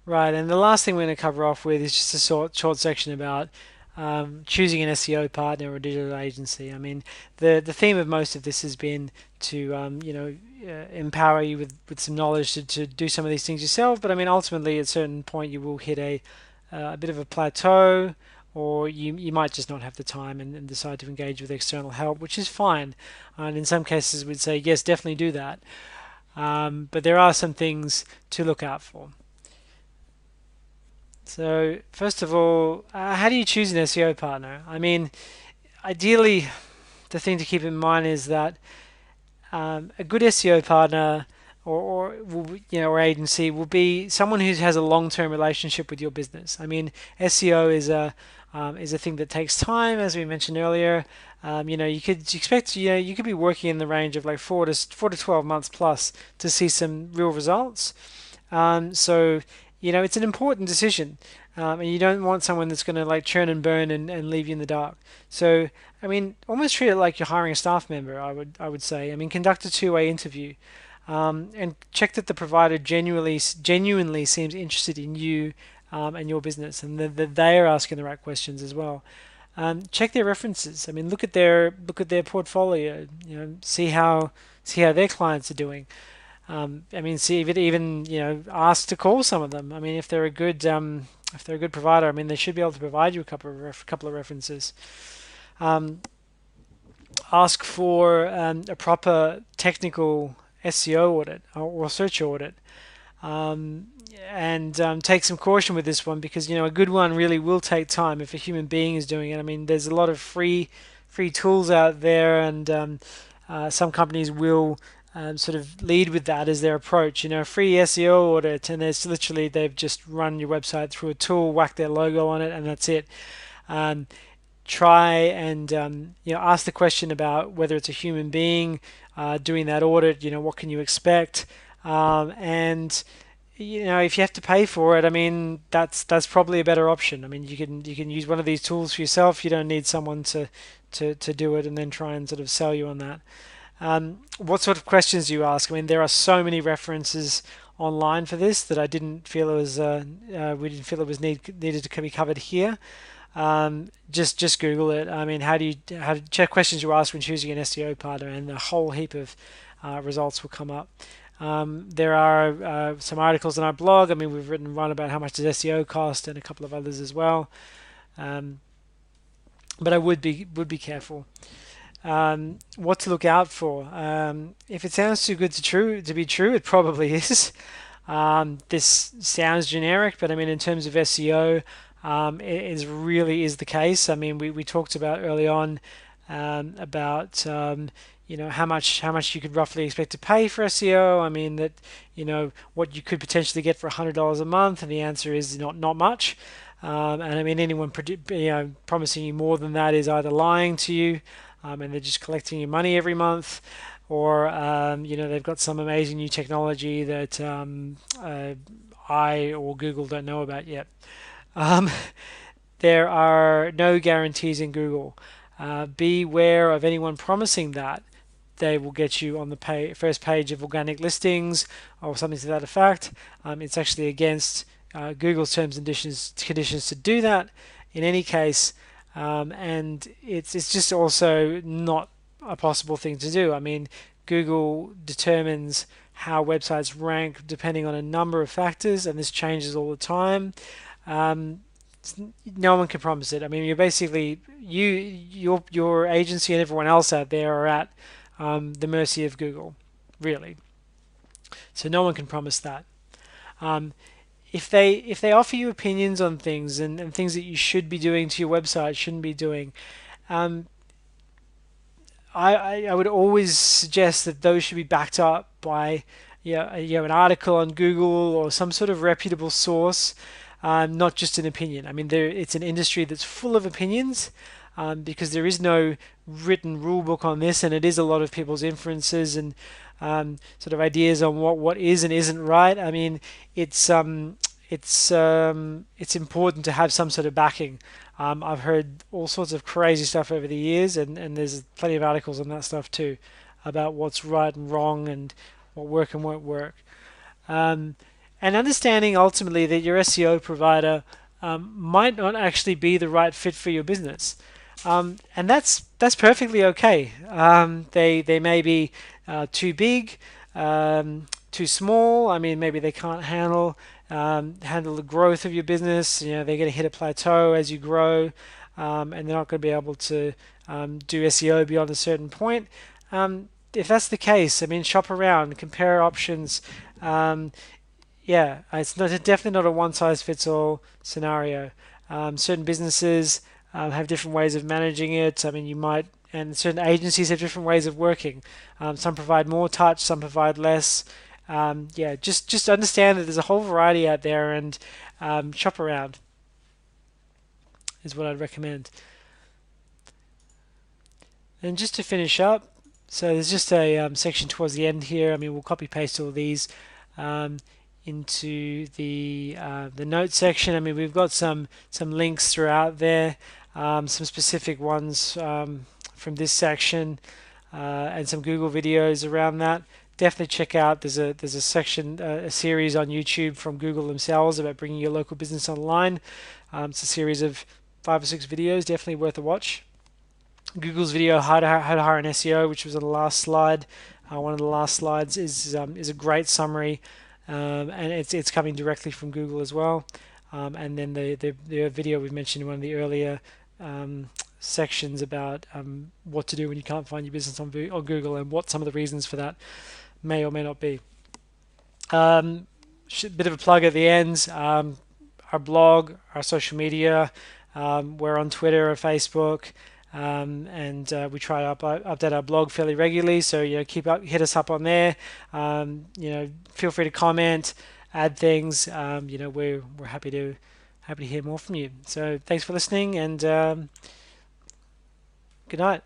Right, and the last thing we're going to cover off with is just a short section about choosing an SEO partner or digital agency. I mean, the theme of most of this has been to empower you with some knowledge to do some of these things yourself. But I mean, ultimately, at a certain point, you will hit a bit of a plateau, or you might just not have the time and decide to engage with external help, which is fine. And in some cases, we'd say yes, definitely do that. But there are some things to look out for. So, first of all, how do you choose an SEO partner? I mean, ideally, the thing to keep in mind is that a good SEO partner or agency will be someone who has a long-term relationship with your business. I mean, SEO is a thing that takes time, as we mentioned earlier. You could expect you could be working in the range of like 4 to 12 months plus to see some real results. So it's an important decision, and you don't want someone that's going to like churn and burn and leave you in the dark. So, I mean, almost treat it like you're hiring a staff member. I would say. I mean, conduct a two-way interview, and check that the provider genuinely seems interested in you and your business, and that they are asking the right questions as well. Check their references. I mean, look at their portfolio. See how their clients are doing. I mean, see if it even ask to call some of them. I mean, if they're a good provider, I mean, they should be able to provide you a couple of references. Um, Ask for a proper technical SEO audit or search audit, um, and take some caution with this one because a good one really will take time if a human being is doing it. I mean, there's a lot of free tools out there, and some companies will sort of lead with that as their approach. Free SEO audit, and there's literally they've just run your website through a tool, whack their logo on it, and that's it. Um, Try and ask the question about whether it's a human being doing that audit. What can you expect? And if you have to pay for it, I mean that's probably a better option. I mean you can use one of these tools for yourself. You don't need someone to do it and then try and sort of sell you on that. What sort of questions do you ask? I mean, there are so many references online for this that I didn't feel it was we didn't feel it was needed to be covered here. Just Google it. I mean, how to check questions you ask when choosing an SEO partner, and a whole heap of results will come up. There are some articles on our blog. I mean, we've written one about how much does SEO cost, and a couple of others as well. Um, but I would be careful. What to look out for? If it sounds too good to be true, it probably is. This sounds generic, but I mean, in terms of SEO, really is the case. I mean, we talked about early on about how much you could roughly expect to pay for SEO. I mean that what you could potentially get for $100 a month, and the answer is not much. And I mean, anyone promising you more than that is either lying to you, and they're just collecting your money every month, or they've got some amazing new technology that I or Google don't know about yet. Um, there are no guarantees in Google. Beware of anyone promising that they will get you on the first page of organic listings or something to that effect. It's actually against Google's terms and conditions to do that in any case, and it's just also not a possible thing to do. I mean, Google determines how websites rank depending on a number of factors, and this changes all the time. Um, no one can promise it. I mean, you're basically your agency and everyone else out there are at the mercy of Google, really. So no one can promise that. Um, if they offer you opinions on things and things that you should be doing to your website, shouldn't be doing, um, I would always suggest that those should be backed up by an article on Google or some sort of reputable source, not just an opinion. I mean, it's an industry that's full of opinions, because there is no written rule book on this, and it is a lot of people's inferences and sort of ideas on what is and isn't right. I mean, it's important to have some sort of backing. I've heard all sorts of crazy stuff over the years, and there's plenty of articles on that stuff too, about what's right and wrong and what work and won't work. Um, and understanding ultimately that your SEO provider might not actually be the right fit for your business. And that's perfectly okay. They may be too big, too small. I mean, maybe they can't handle the growth of your business. You know, they're going to hit a plateau as you grow, and they're not going to be able to do SEO beyond a certain point. If that's the case, I mean, shop around, compare options. Um, yeah, definitely not a one size fits all scenario. Certain businesses have different ways of managing it. I mean, and certain agencies have different ways of working. Some provide more touch, some provide less. Yeah, just understand that there's a whole variety out there, and shop around is what I'd recommend. And just to finish up, so there's just a section towards the end here. I mean, we'll copy paste all these um, into the notes section. I mean, we've got some links throughout there, some specific ones from this section, and some Google videos around that. Definitely check out. There's a section, a series on YouTube from Google themselves about bringing your local business online. It's a series of 5 or 6 videos. Definitely worth a watch. Google's video how to hire an SEO, which was on the last slide. One of the last slides is a great summary, and it's coming directly from Google as well. And then the video we mentioned in one of the earlier sections about what to do when you can't find your business on Google, and what some of the reasons for that may or may not be. Bit of a plug at the end. Our blog, our social media. We're on Twitter or Facebook. And we try to update our blog fairly regularly. So hit us up on there. Feel free to comment, add things. We're happy to hear more from you. So thanks for listening, and good night.